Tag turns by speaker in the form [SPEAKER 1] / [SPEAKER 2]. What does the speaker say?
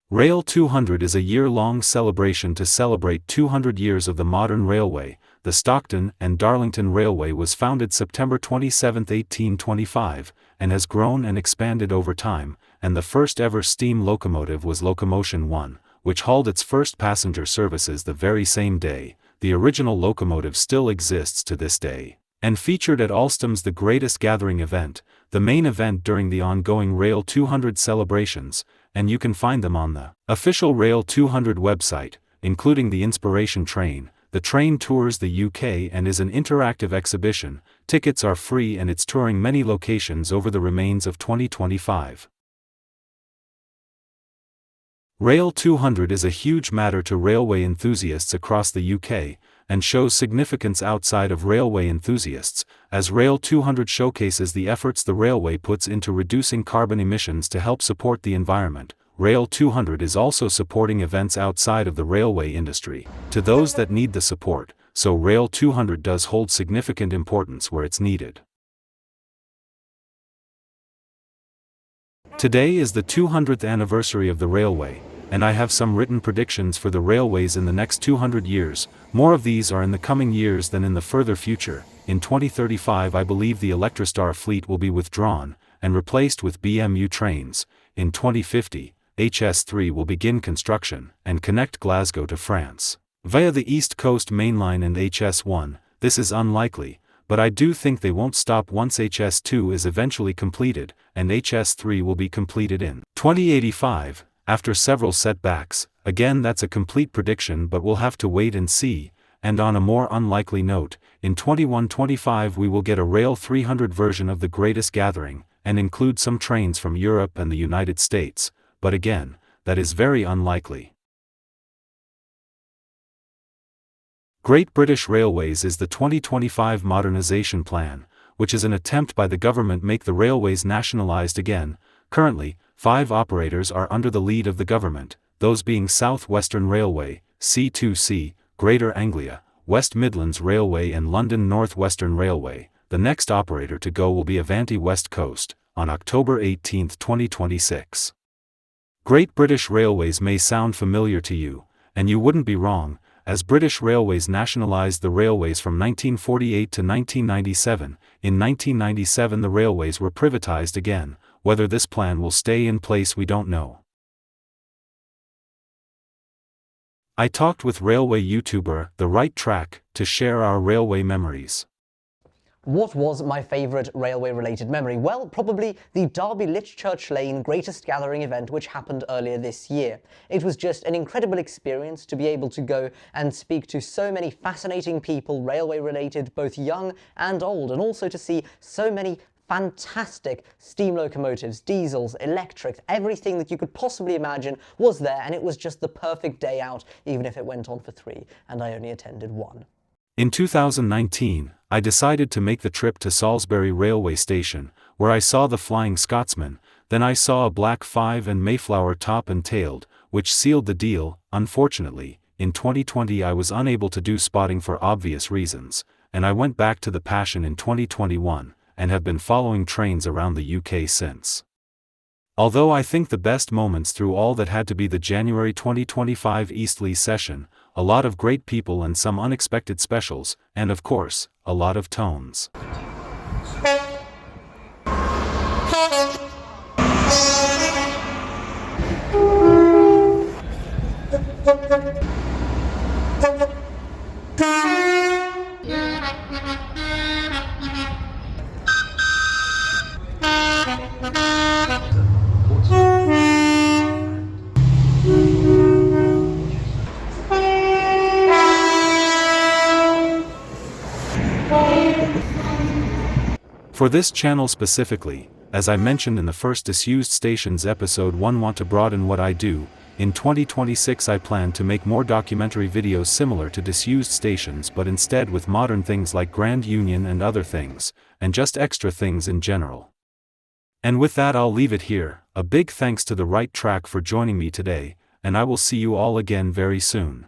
[SPEAKER 1] Rail200 is a year-long celebration to celebrate 200 years of the modern railway. The Stockton and Darlington Railway was founded September 27, 1825, and has grown and expanded over time, and the first ever steam locomotive was Locomotion 1, which hauled its first passenger services the very same day. The original locomotive still exists to this day, and featured at Alstom's The Greatest Gathering event, the main event during the ongoing Rail200 celebrations, and you can find them on the official Rail200 website, including the Inspiration Train. The train tours the UK and is an interactive exhibition. Tickets are free and it's touring many locations over the remains of 2025. Rail200 is a huge matter to railway enthusiasts across the UK, and shows significance outside of railway enthusiasts, as Rail200 showcases the efforts the railway puts into reducing carbon emissions to help support the environment. Rail200 is also supporting events outside of the railway industry, to those that need the support, so Rail200 does hold significant importance where it's needed. Today is the 200th anniversary of the railway, and I have some written predictions for the railways in the next 200 years. More of these are in the coming years than in the further future. In 2035 I believe the Electrostar fleet will be withdrawn, and replaced with BMU trains. In 2050, HS3 will begin construction, and connect Glasgow to France, via the East Coast Main Line and HS1. This is unlikely, but I do think they won't stop once HS2 is eventually completed, and HS3 will be completed in 2085, after several setbacks. Again, that's a complete prediction, but we'll have to wait and see. And on a more unlikely note, in 2125 we will get a Rail300 version of The Greatest Gathering, and include some trains from Europe and the United States, but again, that is very unlikely. Great British Railways is the 2025 modernisation plan, which is an attempt by the government to make the railways nationalised again. Currently, 5 operators are under the lead of the government, those being South Western Railway, C2C, Greater Anglia, West Midlands Railway and London North Western Railway. The next operator to go will be Avanti West Coast, on October 18, 2026. Great British Railways may sound familiar to you, and you wouldn't be wrong, as British Railways nationalised the railways from 1948 to 1997. In 1997 the railways were privatised again. Whether this plan will stay in place we don't know. I talked with railway YouTuber The Right Track to share our railway memories.
[SPEAKER 2] What was my favourite railway-related memory? Well, probably the Derby Lichchurch Lane Greatest Gathering event which happened earlier this year. It was just an incredible experience to be able to go and speak to so many fascinating people, railway-related, both young and old, and also to see so many fantastic steam locomotives, diesels, electrics, everything that you could possibly imagine was there, and it was just the perfect day out, even if it went on for 3, and I only attended 1.
[SPEAKER 1] In 2019, I decided to make the trip to Salisbury Railway Station, where I saw the Flying Scotsman. Then I saw a Black 5 and Mayflower top and tailed, which sealed the deal. Unfortunately, in 2020 I was unable to do spotting for obvious reasons, and I went back to the Passion in 2021, and have been following trains around the UK since. Although I think the best moments through all that had to be the January 2025 Eastleigh session, a lot of great people and some unexpected specials, and of course, a lot of tones. For this channel specifically, as I mentioned in the first Disused Stations episode 1, want to broaden what I do. In 2026 I plan to make more documentary videos similar to Disused Stations, but instead with modern things like Grand Union and other things, and just extra things in general. And with that I'll leave it here. A big thanks to The Right Track for joining me today, and I will see you all again very soon.